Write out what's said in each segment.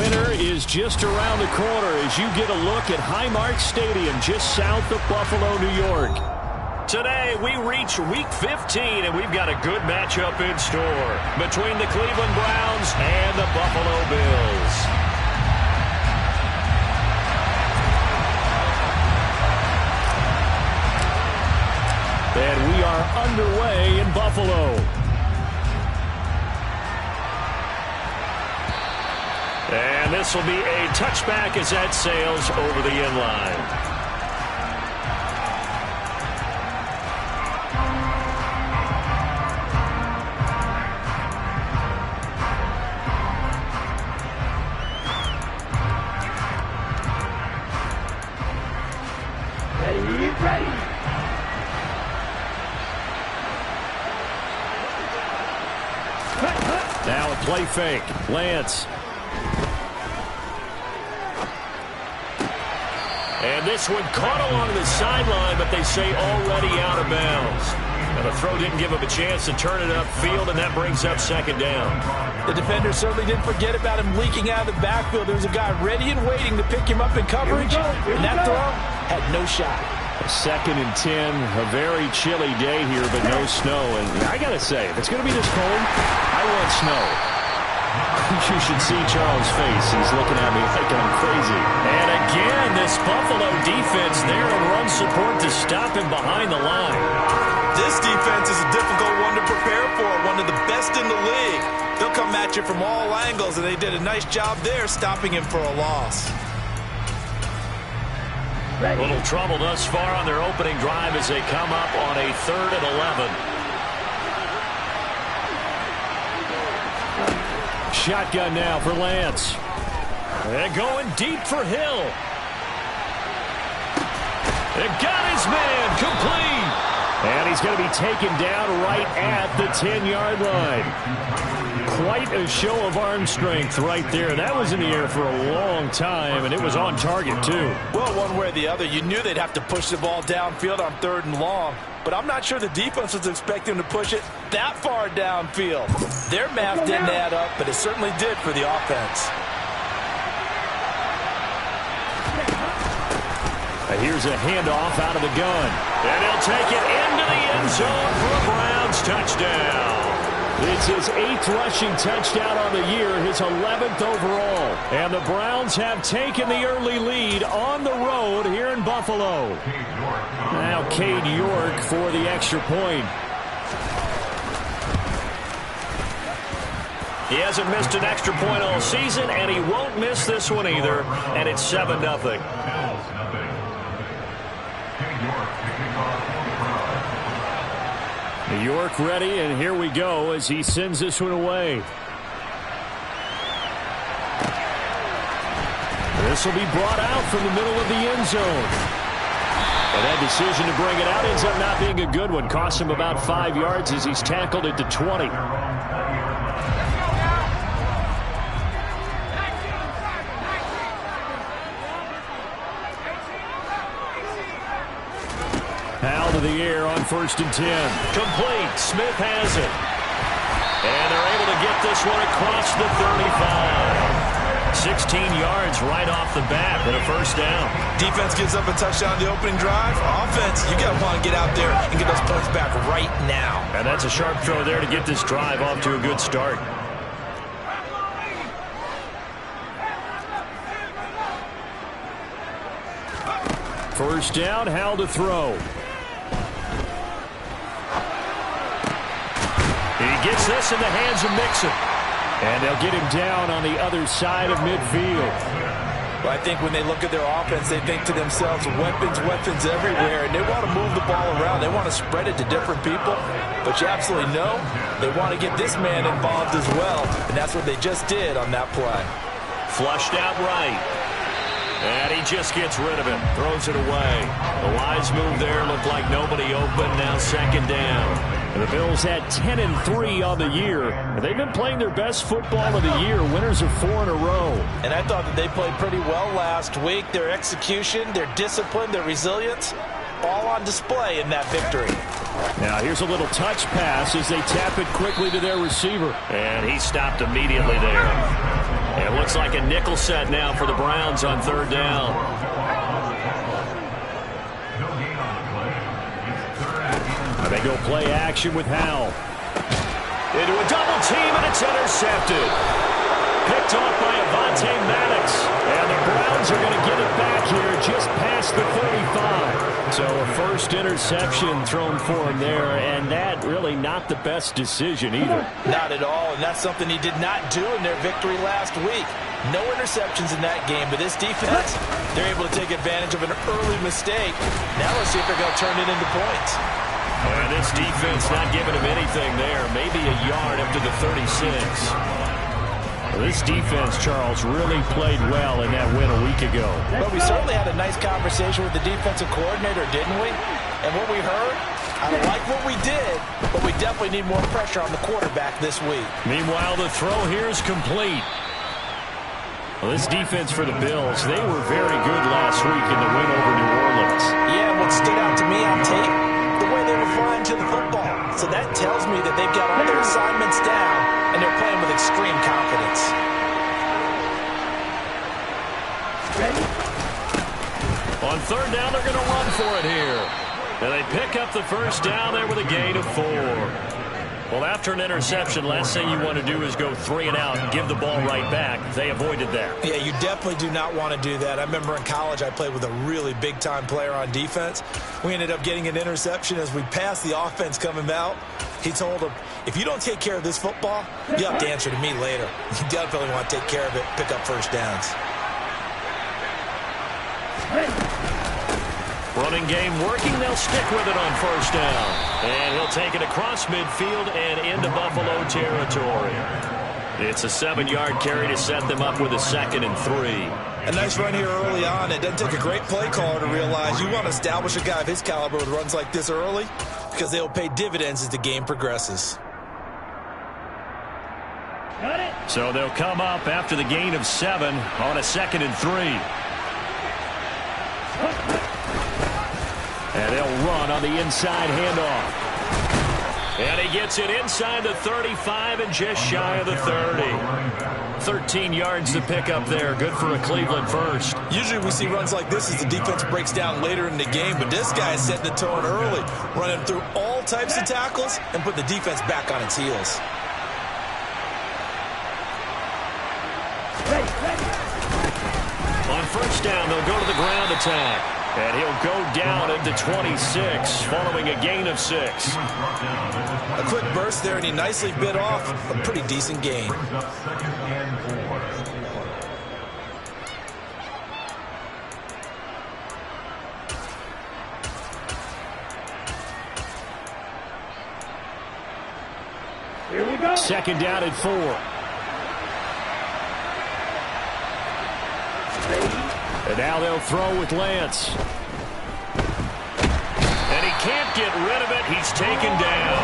winter is just around the corner as you get a look at Highmark Stadium just south of Buffalo, New York. Today, we reach Week 15, and we've got a good matchup in store between the Cleveland Browns and the Buffalo Bills. And we are underway in Buffalo. And this will be a touchback as that sails over the end line. Now a play fake. Lance. And this one caught along the sideline, but they say already out of bounds. Now the throw didn't give him a chance to turn it upfield, and that brings up second down. The defender certainly didn't forget about him leaking out of the backfield. There was a guy ready and waiting to pick him up in coverage, and that throw had no shot. A 2nd and 10, a very chilly day here, but no snow. And I got to say, if it's going to be this cold, I want snow. You should see Charles' face. He's looking at me like I'm crazy. And again, this Buffalo defense there in run support to stop him behind the line. This defense is a difficult one to prepare for, one of the best in the league. They'll come at you from all angles, and they did a nice job there stopping him for a loss. A little trouble thus far on their opening drive as they come up on a 3rd and 11. Shotgun now for Lance. And going deep for Hill. And got his man complete. And he's going to be taken down right at the 10-yard line. Quite a show of arm strength right there. That was in the air for a long time, and it was on target, too. Well, one way or the other, you knew they'd have to push the ball downfield on 3rd and long. But I'm not sure the defense was expecting to push it that far downfield. Their math didn't add up, but it certainly did for the offense. Here's a handoff out of the gun. And he'll take it into the end zone for a Browns touchdown. It's his 8th rushing touchdown on the year, his 11th overall. And the Browns have taken the early lead on the road here in Buffalo. Now Cade York for the extra point. He hasn't missed an extra point all season, and he won't miss this one either. And it's 7-0. York ready, and here we go as he sends this one away. This will be brought out from the middle of the end zone. And that decision to bring it out ends up not being a good one. Costs him about 5 yards as he's tackled at the 20. Out of the air on 1st and 10. Complete. Smith has it. And they're able to get this one across the 35. 16 yards right off the bat and a first down. Defense gives up a touchdown the opening drive. Offense, you got to want to get out there and get those points back right now. And that's a sharp throw there to get this drive off to a good start. First down, Howell to throw. He gets this in the hands of Mixon. And they'll get him down on the other side of midfield. Well, I think when they look at their offense, they think to themselves, weapons, weapons everywhere. And they want to move the ball around. They want to spread it to different people. But you absolutely know they want to get this man involved as well. And that's what they just did on that play. Flushed out right. And he just gets rid of it. Throws it away. The wise move there looked like nobody open. Now 2nd down. And the Bills had 10-3 on the year. They've been playing their best football of the year. Winners of 4 in a row. And I thought that they played pretty well last week. Their execution, their discipline, their resilience, all on display in that victory. Now here's a little touch pass as they tap it quickly to their receiver. And he stopped immediately there. It looks like a nickel set now for the Browns on third down. And they go play action with Howell. Into a double team, and it's intercepted. Picked off by Avonte Maddox. And the Browns are going to get it back here just past the 35. So a first interception thrown for him there, and that really not the best decision either. Not at all, and that's something he did not do in their victory last week. No interceptions in that game, but this defense, they're able to take advantage of an early mistake. Now let's see if they're going to turn it into points. And this defense not giving him anything there. Maybe a yard up to the 36. Well, this defense, Charles, really played well in that win a week ago. But we certainly had a nice conversation with the defensive coordinator, didn't we? And what we heard, I like what we did, but we definitely need more pressure on the quarterback this week. Meanwhile, the throw here is complete. Well, this defense for the Bills, they were very good last week in the win over New Orleans. Yeah, what stood out to me on tape, the way they were flying to the football. So that tells me that they've got all their assignments down, and they're playing with extreme confidence. On third down, they're going to run for it here. And they pick up the first down there with a gain of 4. Well, after an interception, last thing you want to do is go 3 and out and give the ball right back. They avoided that. Yeah, you definitely do not want to do that. I remember in college I played with a really big-time player on defense. We ended up getting an interception as we passed the offense coming out. He told him, if you don't take care of this football, you have to answer to me later. You definitely want to take care of it, pick up first downs. Running game working. They'll stick with it on first down. And he'll take it across midfield and into Buffalo territory. It's a 7-yard carry to set them up with a 2nd and 3. A nice run here early on. It doesn't take a great play caller to realize you want to establish a guy of his caliber with runs like this early because they'll pay dividends as the game progresses. So they'll come up after the gain of 7 on a 2nd and 3. And they'll run on the inside handoff. And he gets it inside the 35 and just shy of the 30. 13 yards to pick up there. Good for a Cleveland first. Usually we see runs like this as the defense breaks down later in the game, but this guy is setting the tone early, running through all types of tackles and put the defense back on its heels. On first down, they'll go to the ground attack. And he'll go down at the 26 following a gain of 6. A quick burst there, and he nicely bit off a pretty decent gain. Here we go. 2nd down at 4. And now they'll throw with Lance. And he can't get rid of it. He's taken down.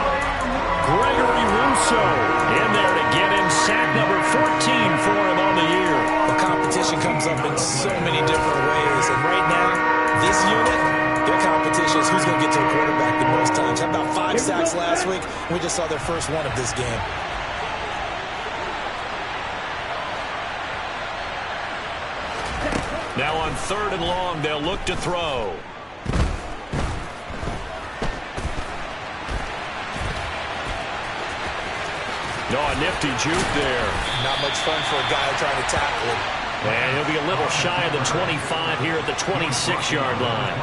Gregory Rousseau in there to get him sack number 14 for him on the year. The competition comes up in so many different ways. And right now, this unit, their competition is who's going to get to the quarterback the most times. How about 5 sacks last week? We just saw their first one of this game. Now on 3rd and long, they'll look to throw. No, a nifty juke there. Not much fun for a guy trying to tackle him. And he'll be a little shy of the 25 here at the 26-yard line.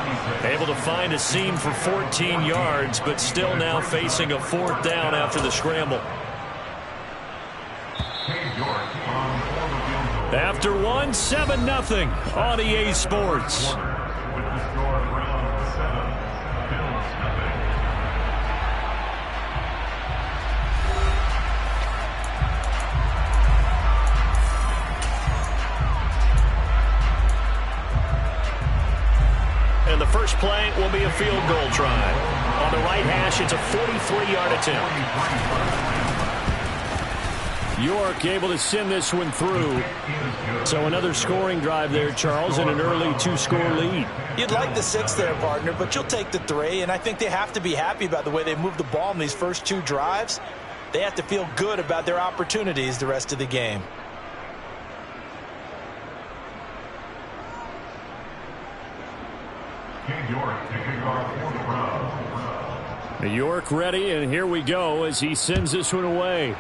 Able to find a seam for 14 yards, but still now facing a 4th down after the scramble. After 1, 7-0 on EA Sports. And the first play will be a field goal try. On the right hash, it's a 43-yard attempt. York able to send this one through. So another scoring drive there, Charles, and an early 2-score lead. You'd like the 6 there, partner, but you'll take the 3, and I think they have to be happy about the way they moved the ball in these first 2 drives. They have to feel good about their opportunities the rest of the game. New York ready, and here we go as he sends this one away.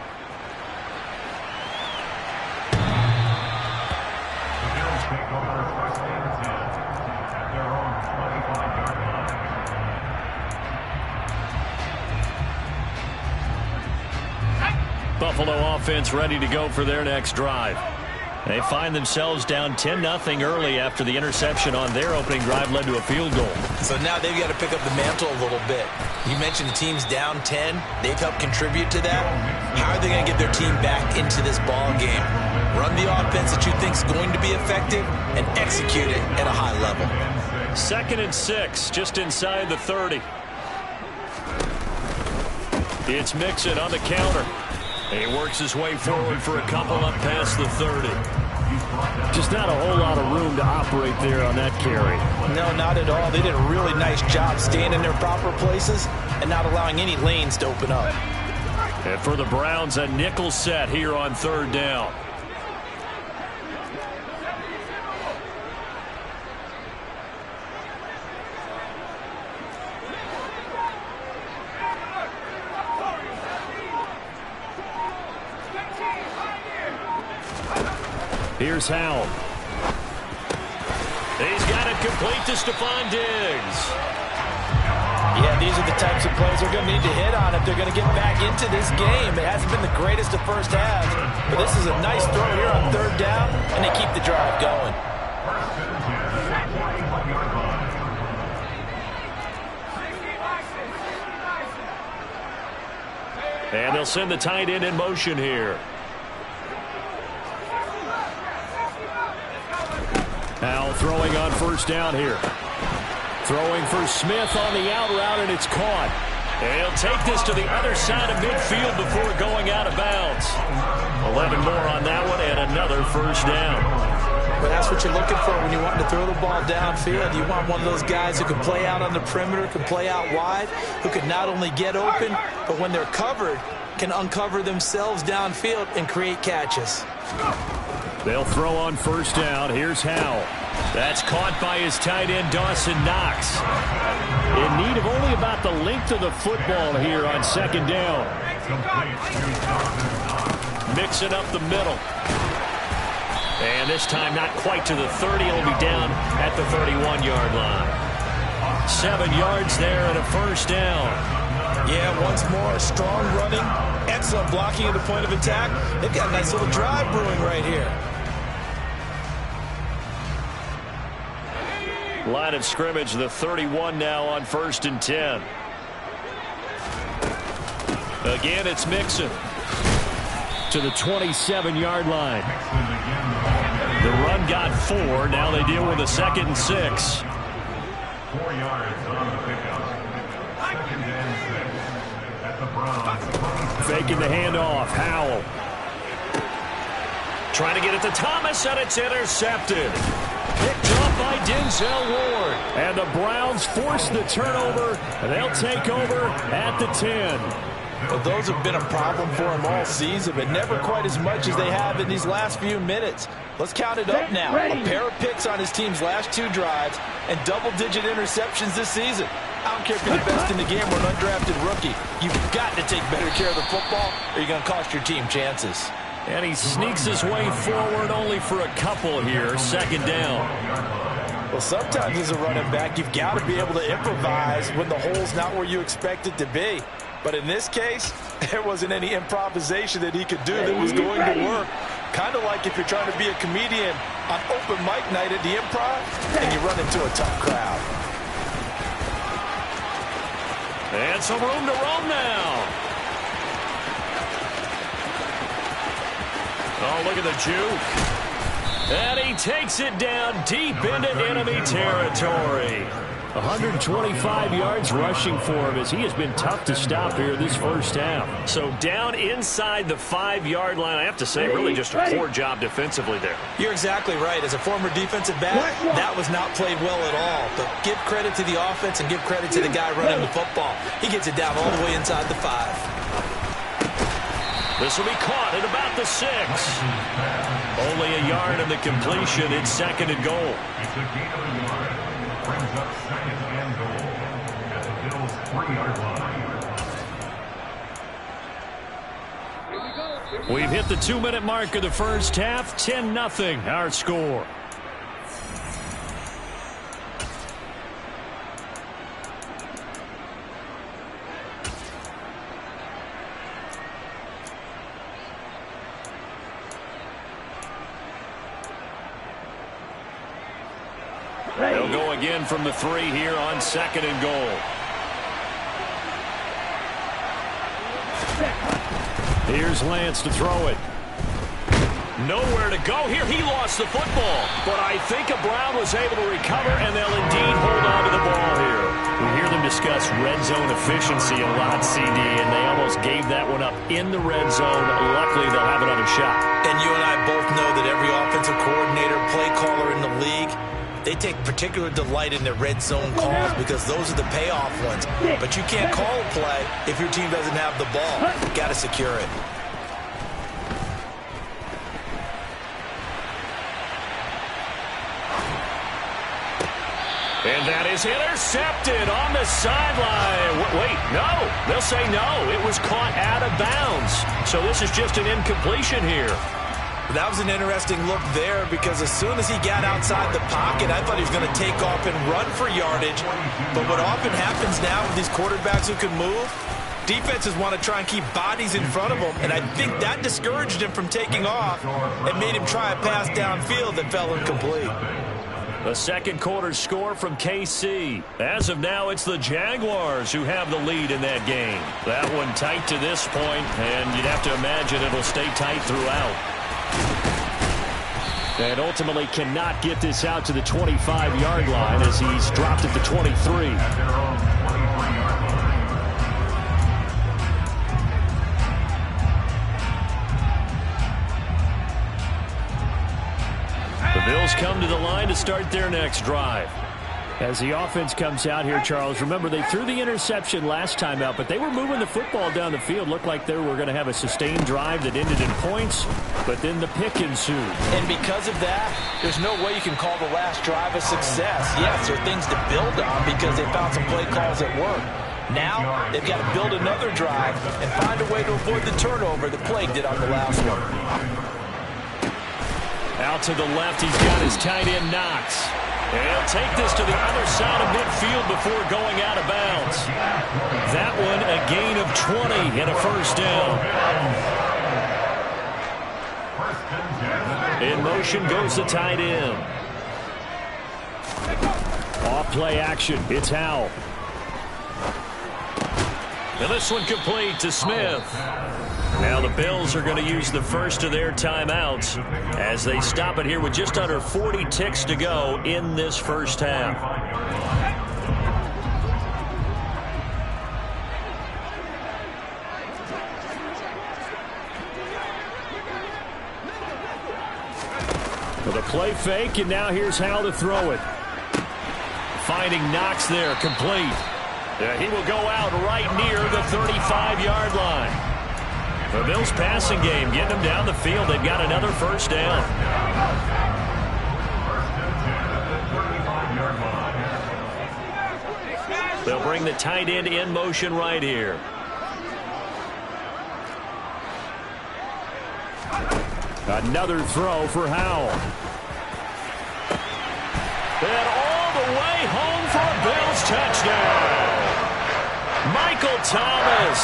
Buffalo offense ready to go for their next drive. They find themselves down 10-0 early after the interception on their opening drive led to a field goal. So now they've got to pick up the mantle a little bit. You mentioned the team's down 10. They've helped contribute to that. How are they going to get their team back into this ball game? Run the offense that you think is going to be effective and execute it at a high level. 2nd and 6, just inside the 30. It's Mixon on the counter. He works his way forward for a couple up past the 30. Just not a whole lot of room to operate there on that carry. No, not at all. They did a really nice job staying in their proper places and not allowing any lanes to open up. And for the Browns, a nickel set here on 3rd down. Here's Howell. He's got it complete to Stephon Diggs. Yeah, these are the types of plays they're going to need to hit on if they're going to get back into this game. It hasn't been the greatest of first halves, but this is a nice throw here on 3rd down, and they keep the drive going. And they'll send the tight end in motion here. Now throwing on 1st down here. Throwing for Smith on the out route, and it's caught. And he'll take this to the other side of midfield before going out of bounds. 11 more on that one, and another 1st down. But that's what you're looking for when you want to throw the ball downfield. You want one of those guys who can play out on the perimeter, can play out wide, who can not only get open, but when they're covered, can uncover themselves downfield and create catches. They'll throw on 1st down. Here's Howell. That's caught by his tight end, Dawson Knox. In need of only about the length of the football here on 2nd down. Mixing up the middle. And this time not quite to the 30. It'll be down at the 31-yard line. 7 yards there and a 1st down. Yeah, once more, strong running, excellent blocking at the point of attack. They've got a nice little drive brewing right here. Line of scrimmage, the 31 now on 1st and 10. Again, it's Mixon to the 27-yard line. The run got 4. Now they deal with a 2nd and 6. 4 yards on the pickup. 2nd and 6 at the Browns. Faking the handoff. Howell trying to get it to Thomas, and it's intercepted. Picked off by Denzel Ward. And the Browns force the turnover, and they'll take over at the 10. Well, those have been a problem for him all season, but never quite as much as they have in these last few minutes. Let's count it up now. A pair of picks on his team's last 2 drives and double-digit interceptions this season. I don't care if you're the best in the game or an undrafted rookie. You've got to take better care of the football or you're going to cost your team chances. And he sneaks his way forward only for a couple here. 2nd down. Well, sometimes as a running back, you've got to be able to improvise when the hole's not where you expect it to be. But in this case, there wasn't any improvisation that he could do that was going to work. Kind of like if you're trying to be a comedian on open mic night at the Improv and you run into a tough crowd. And some room to roam now. Oh, look at the juke. And he takes it down deep into enemy territory. 125 yards rushing for him as he has been tough to stop here this first half. So down inside the 5-yard line, I have to say, really just a poor job defensively there. You're exactly right. As a former defensive back, that was not played well at all. But give credit to the offense and give credit to the guy running the football. He gets it down all the way inside the 5. This will be caught at about the 6. Only a yard in the completion. It's 2nd and goal. brings up second and goal at the Bills' 3-yard line. We've hit the 2-minute mark of the first half. 10-0 our score. They'll go again from the 3 here on second and goal. Here's Lance to throw it. Nowhere to go here. He lost the football. But I think Brown was able to recover, and they'll indeed hold on to the ball here. We hear them discuss red zone efficiency a lot, CD, and they almost gave that one up in the red zone. Luckily, they'll have another shot. And you and I both know that every offensive coordinator, play caller in the league, they take particular delight in their red zone calls because those are the payoff ones. But you can't call a play if your team doesn't have the ball. You've got to secure it. And that is intercepted on the sideline. Wait, no. They'll say no. It was caught out of bounds. So this is just an incompletion here. That was an interesting look there because as soon as he got outside the pocket, I thought he was going to take off and run for yardage. But what often happens now with these quarterbacks who can move, defenses want to try and keep bodies in front of them, and I think that discouraged him from taking off and made him try a pass downfield that fell incomplete. The second quarter score from KC. As of now, it's the Jaguars who have the lead in that game. That one tight to this point, and you'd have to imagine it'll stay tight throughout. And ultimately cannot get this out to the 25-yard line as he's dropped at the 23. The Bills come to the line to start their next drive. As the offense comes out here, Charles, remember they threw the interception last time out, but they were moving the football down the field. Looked like they were going to have a sustained drive that ended in points, but then the pick ensued. And because of that, there's no way you can call the last drive a success. Yes, there are things to build on because they found some play calls that work. Now, they've got to build another drive and find a way to avoid the turnover that Plague did on the last one. Out to the left, he's got his tight end Knox. And he'll take this to the other side of midfield before going out of bounds. That one a gain of 20 and a first down. In motion goes the tight end. Off play action. It's Howell. And this one complete to Smith. Now the Bills are going to use the first of their timeouts as they stop it here with just under 40 ticks to go in this first half. With a play fake, and now here's Howell to throw it. Finding Knox there, complete. He will go out right near the 35-yard line. The Bills passing game, getting them down the field. They've got another first down. They'll bring the tight end in motion right here. Another throw for Howell. And all the way home for a Bills touchdown. Michael Thomas,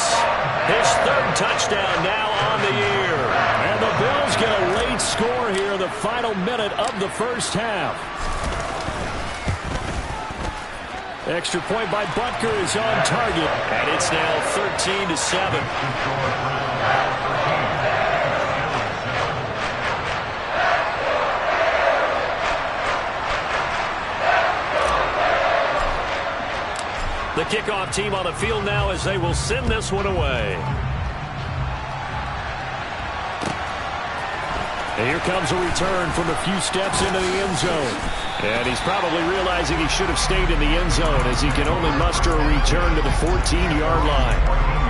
his third touchdown now on the year. And the Bills get a late score here in the final minute of the first half. Extra point by Butker is on target. And it's now 13-7. The kickoff team on the field now as they will send this one away. And here comes a return from a few steps into the end zone. And he's probably realizing he should have stayed in the end zone as he can only muster a return to the 14-yard line.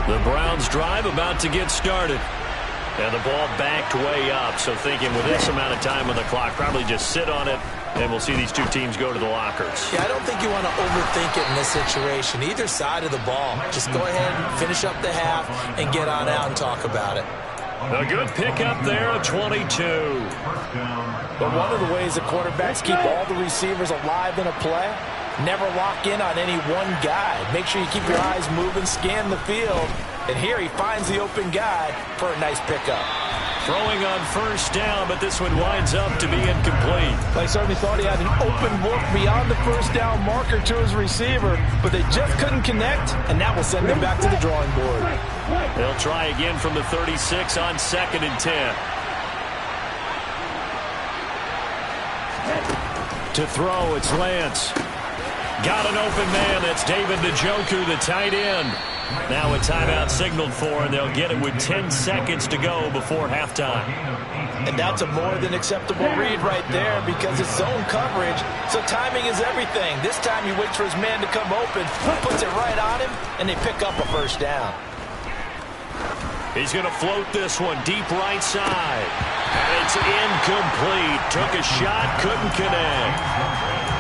The Browns drive about to get started. And the ball backed way up, so thinking with this amount of time on the clock, probably just sit on it, and we'll see these two teams go to the lockers. Yeah, I don't think you want to overthink it in this situation. Either side of the ball. Just go ahead and finish up the half and get on out and talk about it. A good pickup there, a 22. But one of the ways the quarterbacks keep all the receivers alive in a play, never lock in on any one guy. Make sure you keep your eyes moving, scan the field. And here he finds the open guy for a nice pickup. Throwing on first down, but this one winds up to be incomplete. They certainly thought he had an open look beyond the first down marker to his receiver, but they just couldn't connect, and that will send them back to the drawing board. They'll try again from the 36 on 2nd and 10. To throw, it's Lance. Got an open man. That's David Njoku, the tight end. Now a timeout signaled for, and they'll get it with 10 seconds to go before halftime. And that's a more than acceptable read right there because it's zone coverage, so timing is everything. This time he waits for his man to come open, puts it right on him, and they pick up a first down. He's going to float this one deep right side. And it's incomplete. Took a shot, couldn't connect.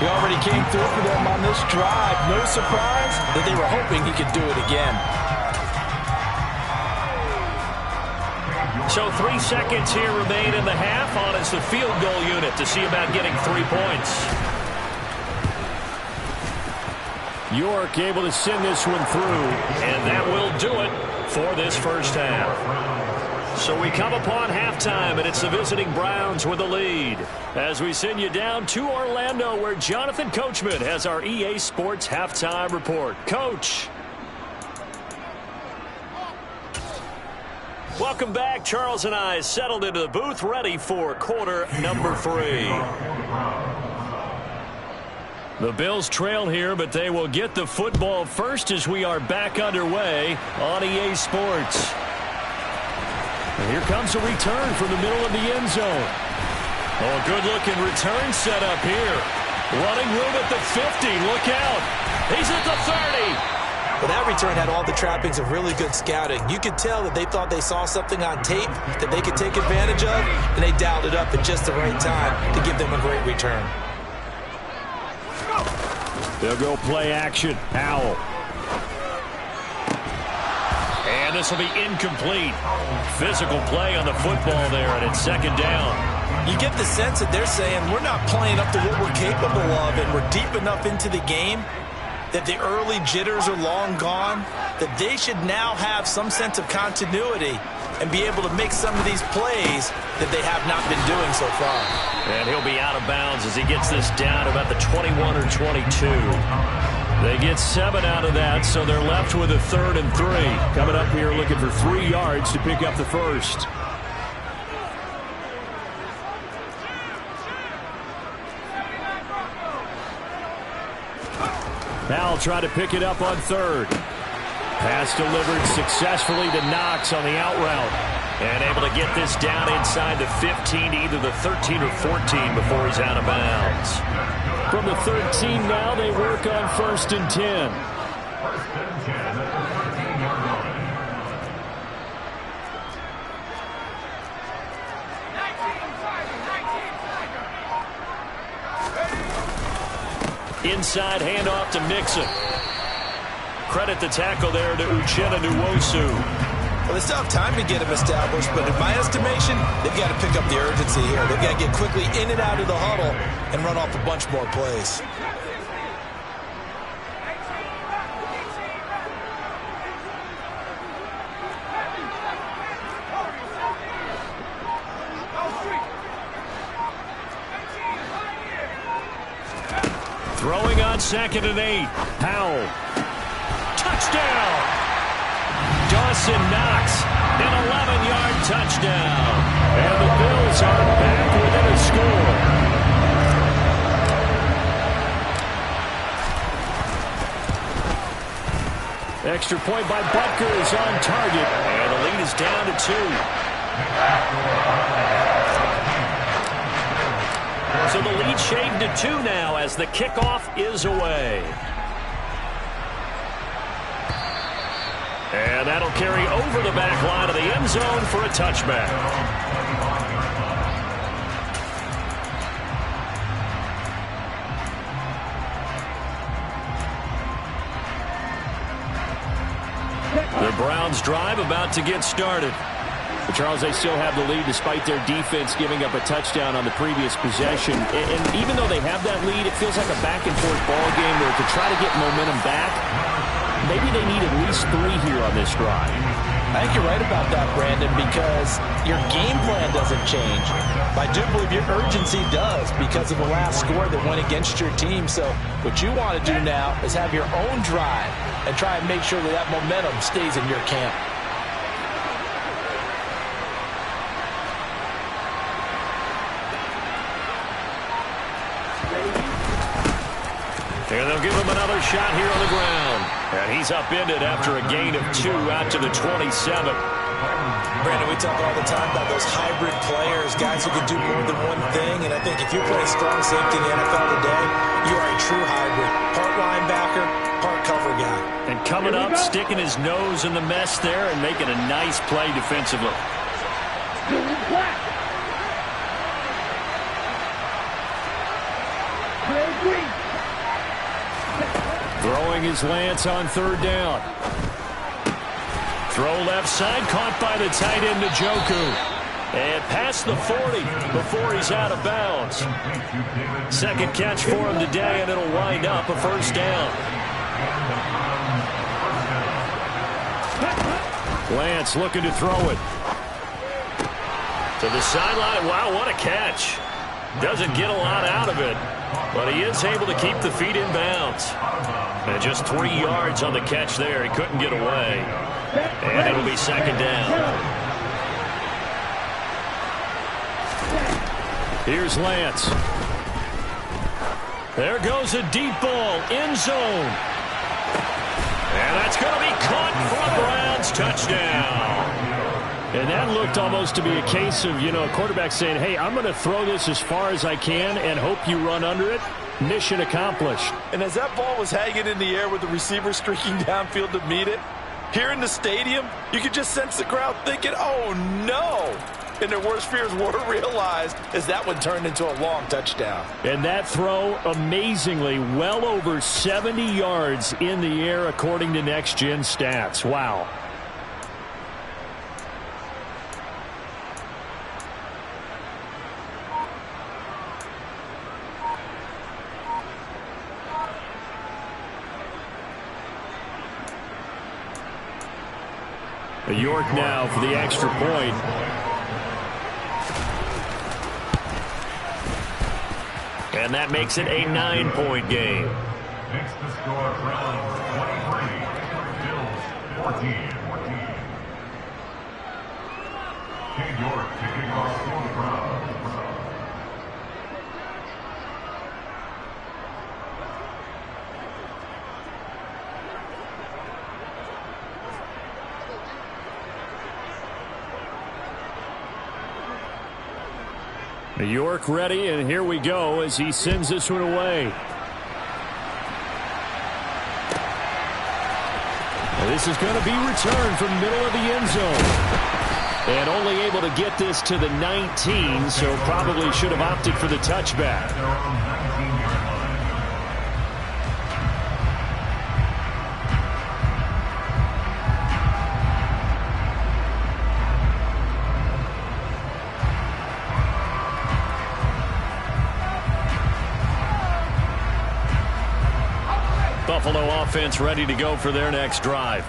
He already came through for them on this drive. No surprise that they were hoping he could do it again. So 3 seconds here remain in the half. On it's the field goal unit to see about getting 3 points. York able to send this one through, and that will do it for this first half. So we come upon halftime, and it's the visiting Browns with the lead. As we send you down to Orlando, where Jonathan Coachman has our EA Sports halftime report. Coach. Welcome back. Charles and I settled into the booth, ready for quarter number 3. The Bills trail here, but they will get the football first as we are back underway on EA Sports. And here comes a return from the middle of the end zone. Oh, good-looking return set up here. Running room at the 50. Look out. He's at the 30. Well, that return had all the trappings of really good scouting. You could tell that they thought they saw something on tape that they could take advantage of, and they dialed it up at just the right time to give them a great return. They'll go play action. Howell. And this will be incomplete. Physical play on the football there, and it's 2nd down. You get the sense that they're saying we're not playing up to what we're capable of, and we're deep enough into the game that the early jitters are long gone, that they should now have some sense of continuity and be able to make some of these plays that they have not been doing so far. And he'll be out of bounds as he gets this down to about the 21 or 22. They get 7 out of that, so they're left with a 3rd and 3. Coming up here looking for 3 yards to pick up the first. Now I'll try to pick it up on 3rd. Pass delivered successfully to Knox on the out route. And able to get this down inside the 15 to either the 13 or 14 before he's out of bounds. From the 13 now, they work on 1st and 10. Inside handoff to Mixon. Credit the tackle there to Uchenna Nwosu. Well, they still have time to get him established, but in my estimation, they've got to pick up the urgency here. They've got to get quickly in and out of the huddle and run off a bunch more plays. Throwing on 2nd and 8. Howell. Touchdown! Dawson Knox, an 11-yard touchdown. And the Bills are back within a score. Extra point by Butker is on target. And the lead is down to 2. So the lead shaved to 2 now as the kickoff is away. And that'll carry over the back line of the end zone for a touchback. The Browns drive about to get started. But Charles, they still have the lead despite their defense giving up a touchdown on the previous possession. And even though they have that lead, it feels like a back-and-forth ball game where to try to get momentum back, maybe they need at least 3 here on this drive. I think you're right about that, Brandon, because your game plan doesn't change. But I do believe your urgency does because of the last score that went against your team. So what you want to do now is have your own drive and try and make sure that that momentum stays in your camp. And they'll give him another shot here on the ground. And he's upended after a gain of 2 out to the 27. Brandon, we talk all the time about those hybrid players, guys who can do more than one thing. And I think if you play strong safety in the NFL today, you are a true hybrid. Part linebacker, part cover guy. And coming up, sticking his nose in the mess there and making a nice play defensively. Throwing his Lance on 3rd down. Throw left side, caught by the tight end Njoku. And past the 40 before he's out of bounds. Second catch for him today, and it'll wind up a 1st down. Lance looking to throw it. To the sideline. Wow, what a catch. Doesn't get a lot out of it, but he is able to keep the feet in bounds. And just 3 yards on the catch there. He couldn't get away. And it'll be 2nd down. Here's Lance. There goes a deep ball, end zone. And that's going to be caught for the Browns. Touchdown. And that looked almost to be a case of, a quarterback saying, hey, I'm going to throw this as far as I can and hope you run under it. Mission accomplished. And as that ball was hanging in the air with the receiver streaking downfield to meet it, here in the stadium, you could just sense the crowd thinking, oh, no. And their worst fears were realized as that one turned into a long touchdown. And that throw, amazingly, well over 70 yards in the air, according to Next Gen Stats. Wow. York now for the extra point. And that makes it a 9-point game. Next to score, Browns 23, Bills 14. King York kicking off for the Browns. York ready, and here we go as he sends this one away. And this is going to be returned from middle of the end zone. And only able to get this to the 19, so probably should have opted for the touchback. Buffalo offense ready to go for their next drive.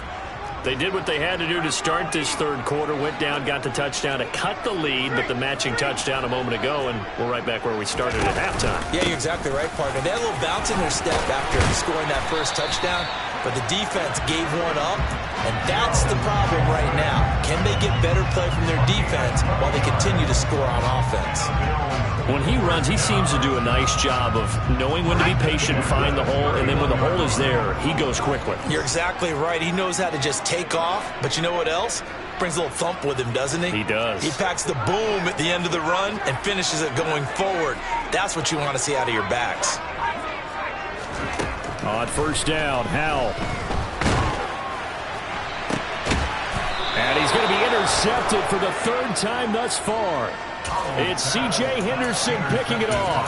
They did what they had to do to start this 3rd quarter, went down, got the touchdown to cut the lead, but the matching touchdown a moment ago, and we're right back where we started at halftime. Yeah, you're exactly right, partner. They had a little bounce in their step after scoring that first touchdown, but the defense gave one up, and that's the problem right now. Can they get better play from their defense while they continue to score on offense? When he runs, he seems to do a nice job of knowing when to be patient, find the hole, and then when the hole is there, he goes quickly. You're exactly right. He knows how to just take off, but you know what else? Brings a little thump with him, doesn't he? He does. He packs the boom at the end of the run and finishes it going forward. That's what you want to see out of your backs. On 1st down, Howell. And he's going to be intercepted for the third time thus far. It's C.J. Henderson picking it off.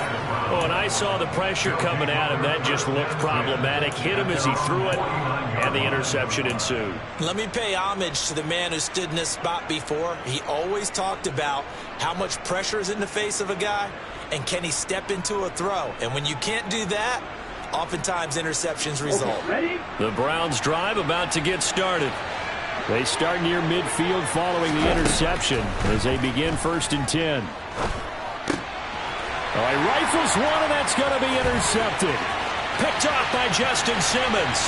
Oh, and I saw the pressure coming at him. That just looked problematic. Hit him as he threw it, and the interception ensued. Let me pay homage to the man who stood in this spot before. He always talked about how much pressure is in the face of a guy, and can he step into a throw. And when you can't do that, oftentimes interceptions result. The Browns drive about to get started. They start near midfield following the interception as they begin 1st and 10. Oh, he rifles one, and that's going to be intercepted. Picked off by Justin Simmons.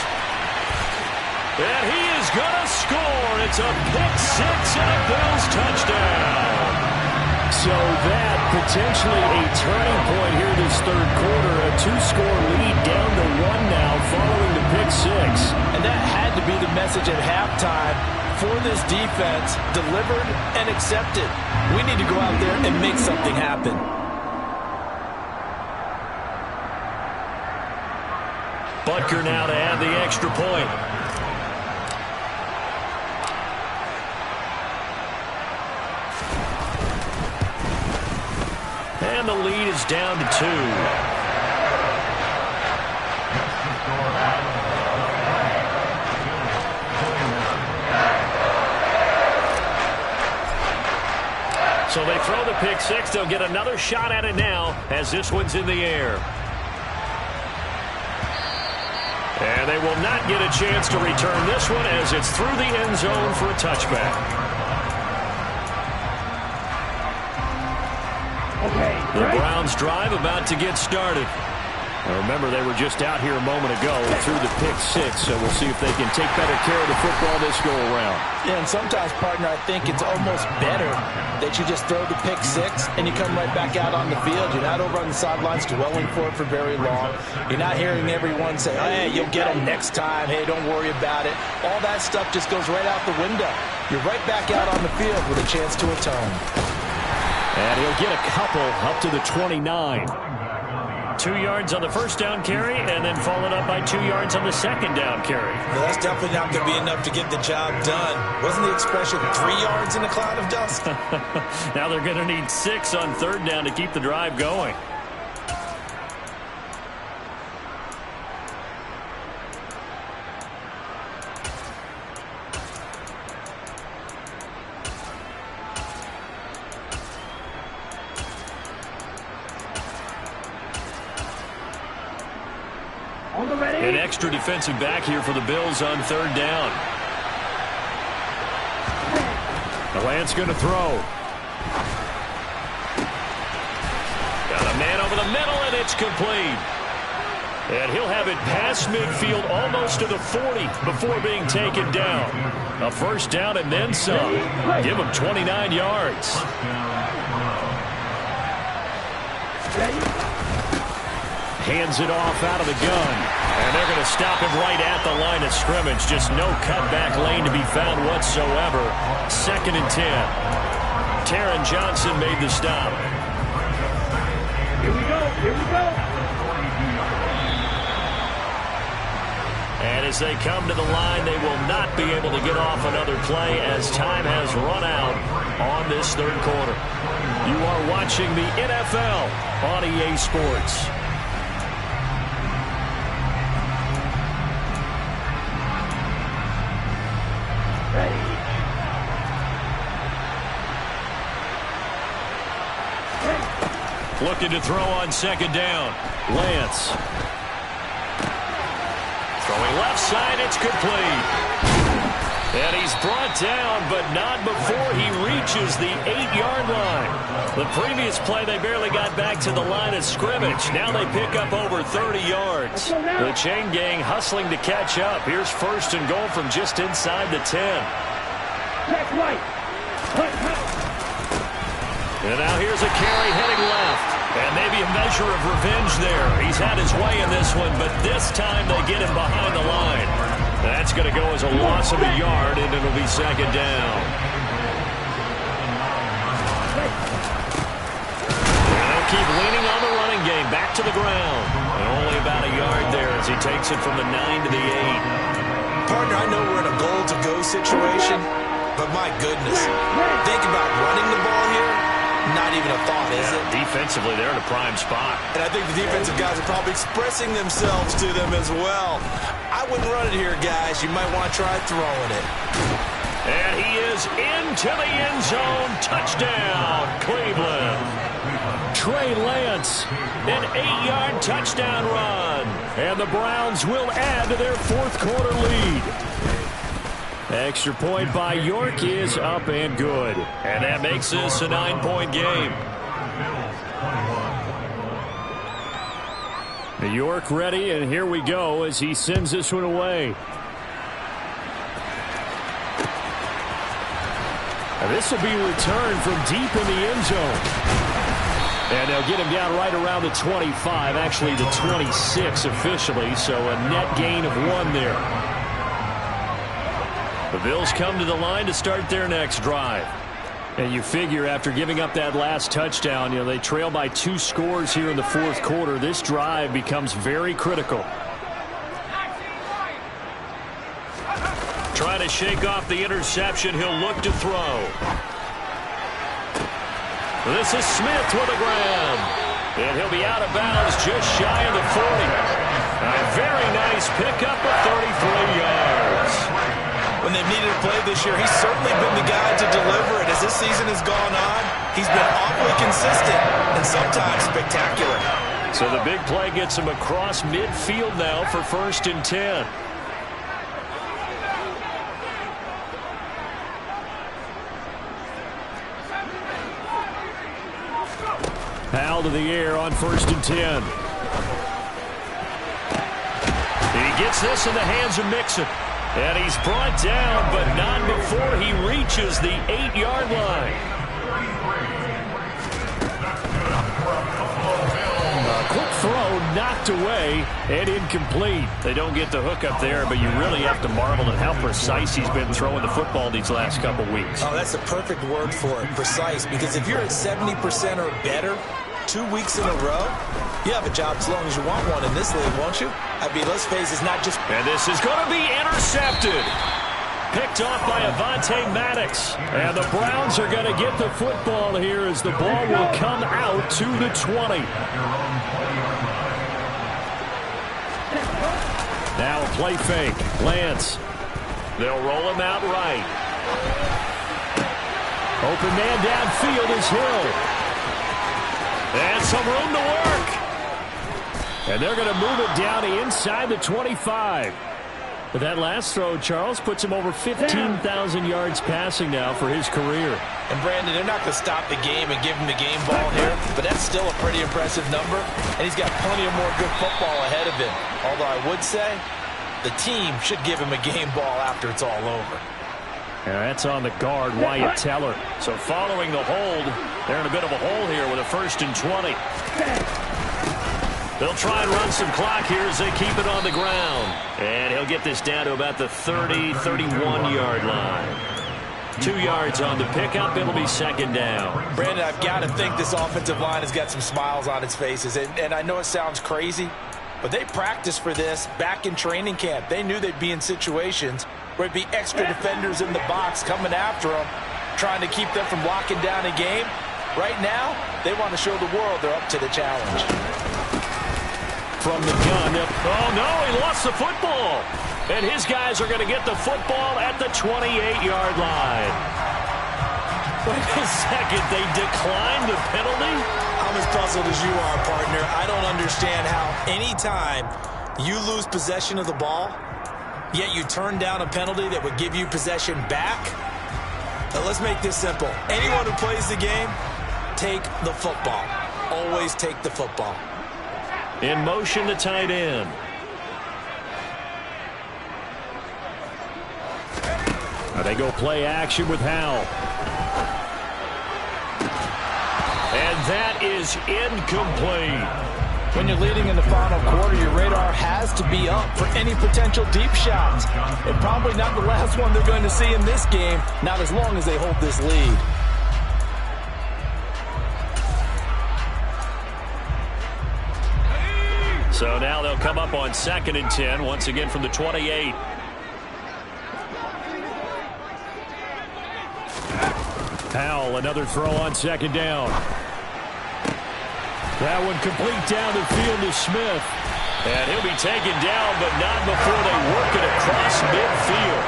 And he is going to score. It's a pick six and a Bills touchdown. So that potentially a turning point here this third quarter. A 2-score lead down to 1 now following the pick six. And that had to be the message at halftime for this defense. Delivered and accepted. We need to go out there and make something happen. Butker now to add the extra point. And the lead is down to 2. So they throw the pick six. They'll get another shot at it now as this one's in the air. And they will not get a chance to return this one as it's through the end zone for a touchback. The Browns drive about to get started. Now remember, they were just out here a moment ago through the pick six, so we'll see if they can take better care of the football this go-around. Yeah, and sometimes, partner, I think it's almost better that you just throw the pick six and you come right back out on the field. You're not over on the sidelines dwelling for it for very long. You're not hearing everyone say, hey, you'll get them next time. Hey, don't worry about it. All that stuff just goes right out the window. You're right back out on the field with a chance to atone. And he'll get a couple up to the 29. 2 yards on the first down carry, and then followed up by 2 yards on the second down carry. Well, that's definitely not going to be enough to get the job done. Wasn't the expression 3 yards in a cloud of dust? Now they're going to need 6 on third down to keep the drive going. An extra defensive back here for the Bills on third down. The Lance going to throw. Got a man over the middle, and it's complete. And he'll have it past midfield almost to the 40 before being taken down. A first down and then some. Give him 29 yards. Hands it off out of the gun. And they're going to stop him right at the line of scrimmage. Just no cutback lane to be found whatsoever. 2nd and 10. Taron Johnson made the stop. Here we go. Here we go. And as they come to the line, they will not be able to get off another play as time has run out on this third quarter. You are watching the NFL on EA Sports. Looking to throw on second down. Lance. Throwing left side, it's complete. And he's brought down, but not before he reaches the 8-yard line. The previous play, they barely got back to the line of scrimmage. Now they pick up over 30 yards. The chain gang hustling to catch up. Here's 1st and goal from just inside the 10. And now here's a carry heading left. And maybe a measure of revenge there. He's had his way in this one, but this time they get him behind the line. That's going to go as a loss of a yard, and it'll be second down. And they'll keep leaning on the running game. Back to the ground. And only about a yard there as he takes it from the 9 to the 8. Partner, I know we're in a goal-to-go situation, But my goodness, think about running the ball here. Not even a thought, is it? Defensively, they're in a prime spot. And I think the defensive guys are probably expressing themselves to them as well. I wouldn't run it here, guys. You might want to try throwing it. And he is into the end zone. Touchdown, Cleveland. Trey Lance, an 8-yard touchdown run. And the Browns will add to their fourth quarter lead. Extra point by York is up and good. And that makes this a 9-point game. York ready, and here we go as he sends this one away. This will be returned from deep in the end zone. And they'll get him down right around the 25, actually the 26 officially, so a net gain of 1 there. The Bills come to the line to start their next drive. And you figure after giving up that last touchdown, they trail by 2 scores here in the fourth quarter. This drive becomes very critical. Trying to shake off the interception. He'll look to throw. This is Smith with a grab. And he'll be out of bounds just shy of the 40. A very nice pickup of 33 yards. When they've needed a play this year, he's certainly been the guy to deliver it. As this season has gone on, he's been awfully consistent and sometimes spectacular. So the big play gets him across midfield now for 1st and 10. Powell to the air on 1st and 10. He gets this in the hands of Mixon. And he's brought down, but not before he reaches the 8-yard line. A quick throw knocked away and incomplete. They don't get the hook up there, but you really have to marvel at how precise he's been throwing the football these last couple weeks. Oh, that's the perfect word for it, precise, because if you're at 70% or better 2 weeks in a row, you have a job as long as you want one in this league, won't you? I mean, let's face it, it's not just... And this is going to be intercepted. Picked off by Avonte Maddox. And the Browns are going to get the football here as the ball will come out to the 20. Now a play fake. Lance. They'll roll him out right. Open man downfield is Hill. And some room to work. And they're going to move it down to inside the 25. But that last throw, Charles, puts him over 15,000 yards passing now for his career. And, Brandon, they're not going to stop the game and give him the game ball here, but that's still a pretty impressive number, and he's got plenty of more good football ahead of him. Although I would say the team should give him a game ball after it's all over. And that's on the guard, Wyatt Teller. So following the hold, they're in a bit of a hole here with a 1st and 20. They'll try and run some clock here as they keep it on the ground. And he'll get this down to about the 30, 31-yard line. 2 yards on the pickup. It'll be 2nd down. Brandon, I've got to think this offensive line has got some smiles on its faces. And I know it sounds crazy, but they practiced for this back in training camp. They knew they'd be in situations where it'd be extra defenders in the box coming after them, trying to keep them from locking down a game. Right now, they want to show the world they're up to the challenge. From the gun. Oh, no, he lost the football. And his guys are going to get the football at the 28-yard line. Wait a second, they declined the penalty? I'm as puzzled as you are, partner. I don't understand how any time you lose possession of the ball, yet you turn down a penalty that would give you possession back. Now, let's make this simple. Anyone who plays the game, take the football. Always take the football. In motion, the tight end. Now they go play action with Howell. And that is incomplete. When you're leading in the final quarter, your radar has to be up for any potential deep shots. And probably not the last one they're going to see in this game, not as long as they hold this lead. So now they'll come up on 2nd and 10, once again from the 28. Powell, another throw on second down. That one complete down the field to Smith. And he'll be taken down, but not before they work it across midfield.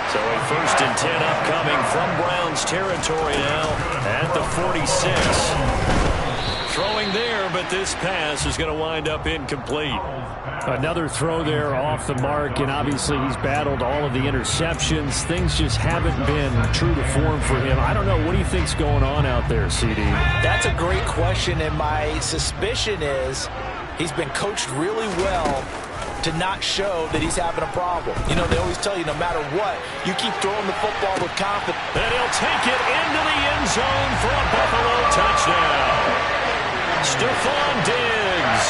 So a 1st and 10 upcoming from Browns territory now at the 46. Throwing there, but this pass is going to wind up incomplete. Another throw there off the mark, and obviously he's battled all of the interceptions. Things just haven't been true to form for him. I don't know. What do you think's going on out there, CD? That's a great question, and my suspicion is he's been coached really well to not show that he's having a problem. You know, they always tell you no matter what, you keep throwing the football with confidence. And he'll take it into the end zone for a Buffalo touchdown. Stephon Diggs,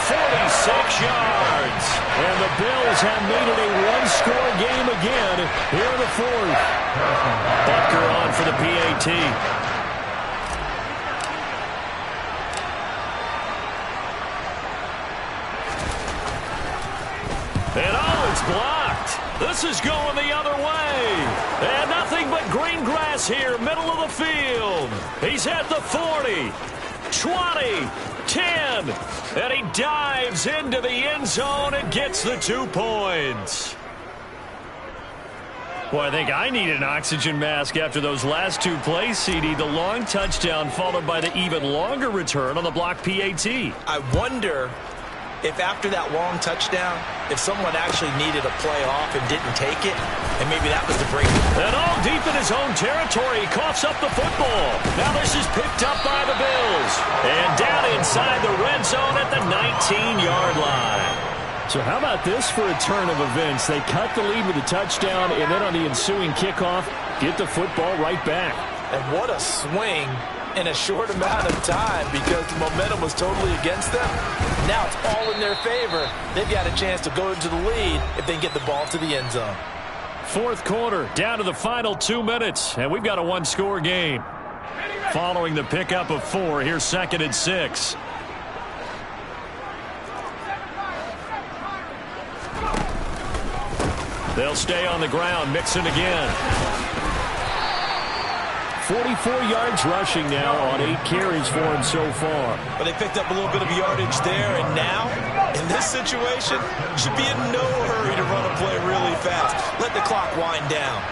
46 yards. And the Bills have made it a one-score game again here in the 4th. Butker on for the PAT. And oh, it's blocked. This is going the other way. And nothing but green grass here, middle of the field. He's at the 40. 20, 10, and he dives into the end zone and gets the 2 points. Boy, I think I need an oxygen mask after those last 2 plays, CD. The long touchdown followed by the even longer return on the block PAT. I wonder if after that long touchdown, if someone actually needed a play off and didn't take it, and maybe that was the break. And all deep in his own territory, he coughs up the football. Now this is picked up by the Bills. And down inside the red zone at the 19-yard line. So how about this for a turn of events? They cut the lead with a touchdown, and then on the ensuing kickoff, get the football right back. And what a swing in a short amount of time, because the momentum was totally against them. Now it's all in their favor. They've got a chance to go into the lead if they can get the ball to the end zone. 4th quarter, down to the final 2 minutes, and we've got a one-score game. Following the pickup of 4, here's 2nd and 6. They'll stay on the ground, Mixon again. 44 yards rushing now on 8 carries for him so far. But they picked up a little bit of yardage there, and now, in this situation, should be in no hurry to run a play really fast. Let the clock wind down.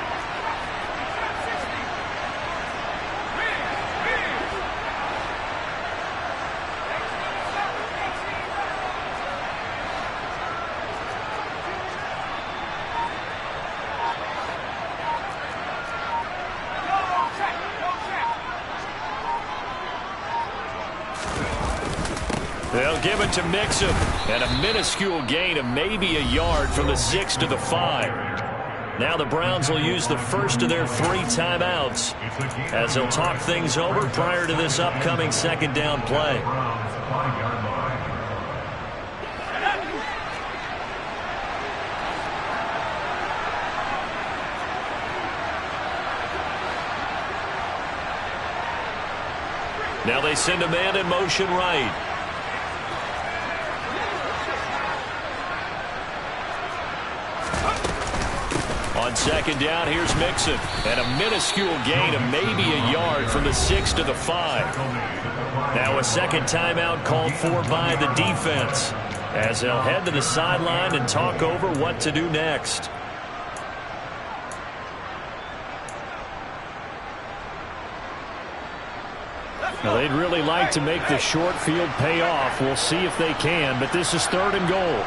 They'll give it to Mixon, and a minuscule gain of maybe a yard from the 6 to the 5. Now the Browns will use the first of their 3 timeouts as they'll talk things over prior to this upcoming 2nd down play. Now they send a man in motion right. On 2nd down, here's Mixon. And a minuscule gain of maybe a yard from the 6 to the 5. Now a 2nd timeout called for by the defense as they'll head to the sideline and talk over what to do next. Now they'd really like to make the short field pay off. We'll see if they can, but this is 3rd and goal.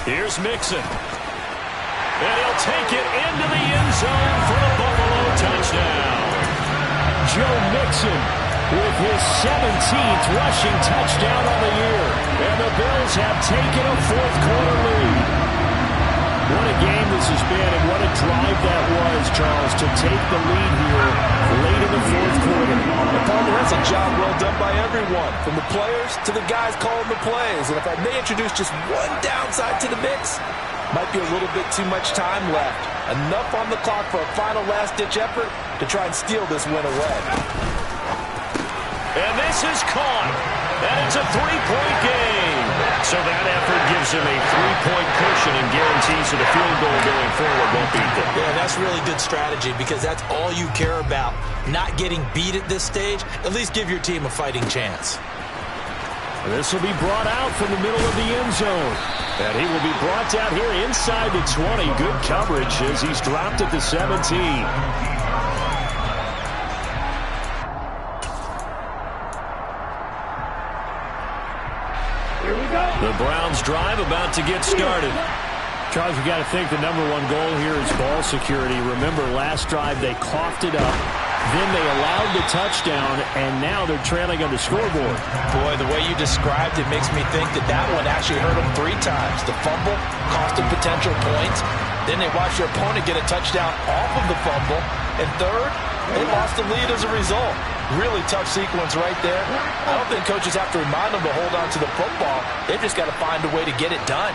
Here's Mixon. And he'll take it into the end zone for the Buffalo touchdown. Joe Mixon with his 17th rushing touchdown on the year. And the Bills have taken a 4th quarter lead. What a game this has been, and what a drive that was, Charles, to take the lead here late in the 4th quarter. That's a job well done by everyone, from the players to the guys calling the plays. And if I may introduce just one downside to the mix, might be a little bit too much time left. Enough on the clock for a final last-ditch effort to try and steal this win away. And this is caught. And it's a 3-point game. So that effort gives him a 3-point cushion and guarantees that a field goal going forward won't beat them. Yeah, that's really good strategy because that's all you care about. Not getting beat at this stage. At least give your team a fighting chance. This will be brought out from the middle of the end zone. And he will be brought down here inside the 20. Good coverage as he's dropped at the 17. Here we go. The Browns drive about to get started. Charles, you got to think the #1 goal here is ball security. Remember, last drive they coughed it up. Then they allowed the touchdown, and now they're trailing on the scoreboard. Boy, the way you described it makes me think that that one actually hurt them 3 times. The fumble cost them potential points. Then they watched their opponent get a touchdown off of the fumble. And third, they lost the lead as a result. Really tough sequence right there. I don't think coaches have to remind them to hold on to the football. They've just got to find a way to get it done.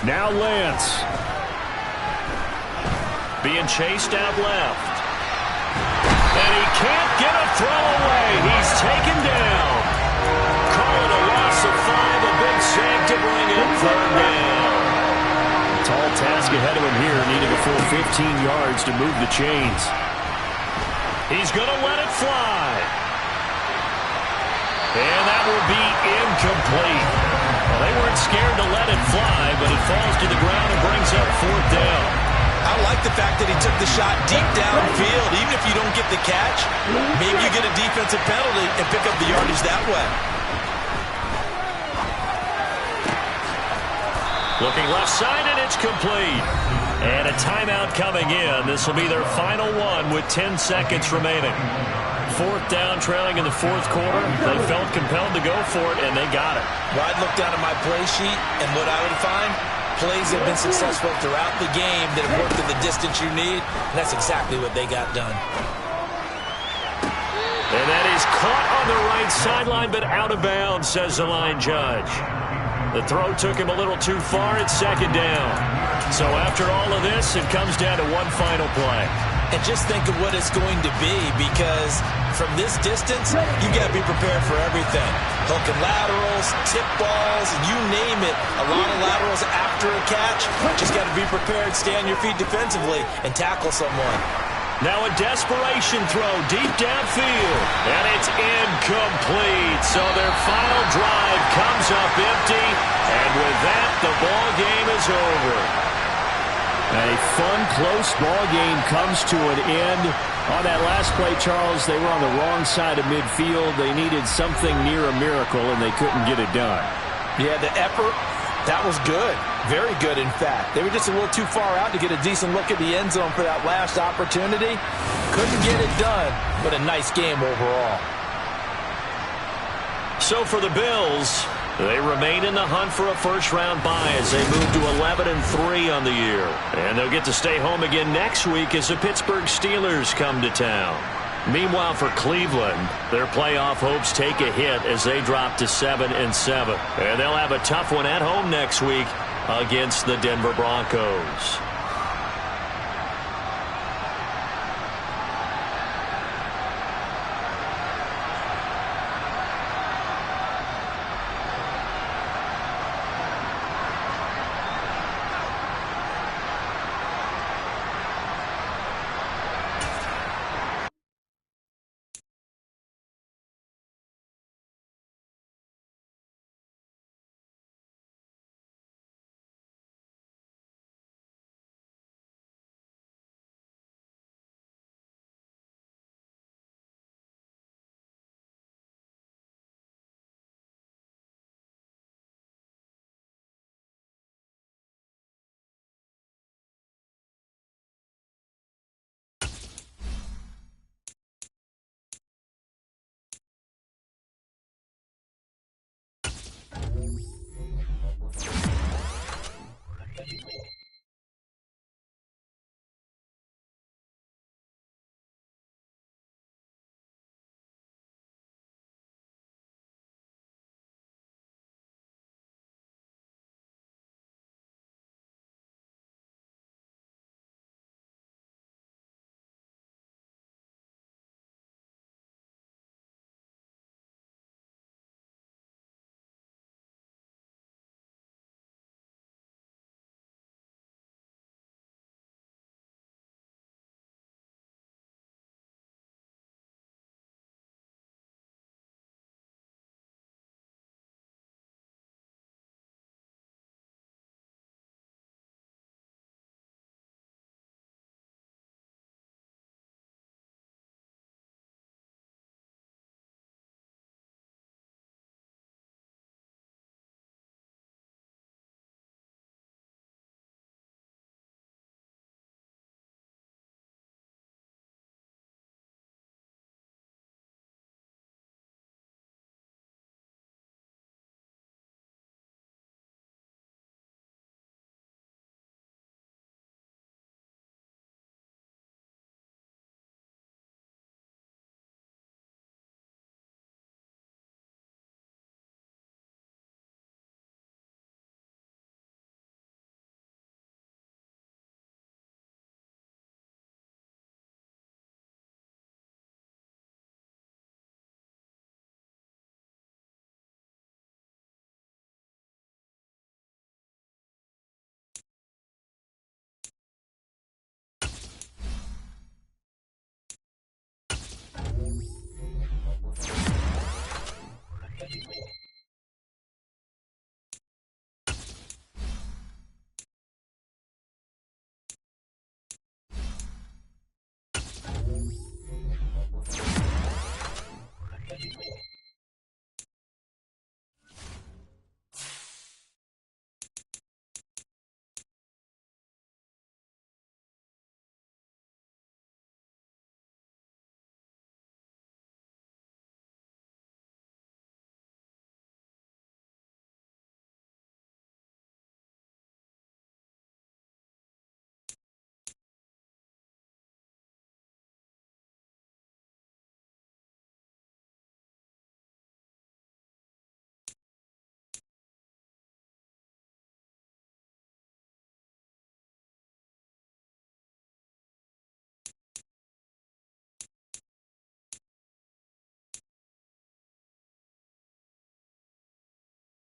Now Lance. Being chased out left. And he can't get a throw away. He's taken down. Calling a loss of 5, a big save to bring in 3rd down. Tall task ahead of him here, needing a full 15 yards to move the chains. He's going to let it fly. And that will be incomplete. Well, they weren't scared to let it fly, but it falls to the ground and brings up 4th down. I like the fact that he took the shot deep downfield. Even if you don't get the catch, maybe you get a defensive penalty and pick up the yardage that way. Looking left side, and it's complete. And a timeout coming in. This will be their final one with 10 seconds remaining. 4th down, trailing in the 4th quarter. They felt compelled to go for it, and they got it. Well, I'd look down at my play sheet, and what I would find, plays have been successful throughout the game that have worked in the distance you need, and that's exactly what they got done. And that is caught on the right sideline, but out of bounds, says the line judge. The throw took him a little too far. It's 2nd down. So after all of this, it comes down to one final play. And just think of what it's going to be, because from this distance, you got to be prepared for everything. Hook and laterals, tip balls, you name it. A lot of laterals after a catch. Just got to be prepared, stay on your feet defensively, and tackle someone. Now a desperation throw deep downfield. And it's incomplete. So their final drive comes up empty. And with that, the ball game is over. A fun, close ball game comes to an end. On that last play, Charles, they were on the wrong side of midfield. They needed something near a miracle, and they couldn't get it done. Yeah, the effort, that was good. Very good, in fact. They were just a little too far out to get a decent look at the end zone for that last opportunity. Couldn't get it done, but a nice game overall. So for the Bills, they remain in the hunt for a first-round bye as they move to 11-3 on the year. And they'll get to stay home again next week as the Pittsburgh Steelers come to town. Meanwhile, for Cleveland, their playoff hopes take a hit as they drop to 7-7. And they'll have a tough one at home next week against the Denver Broncos.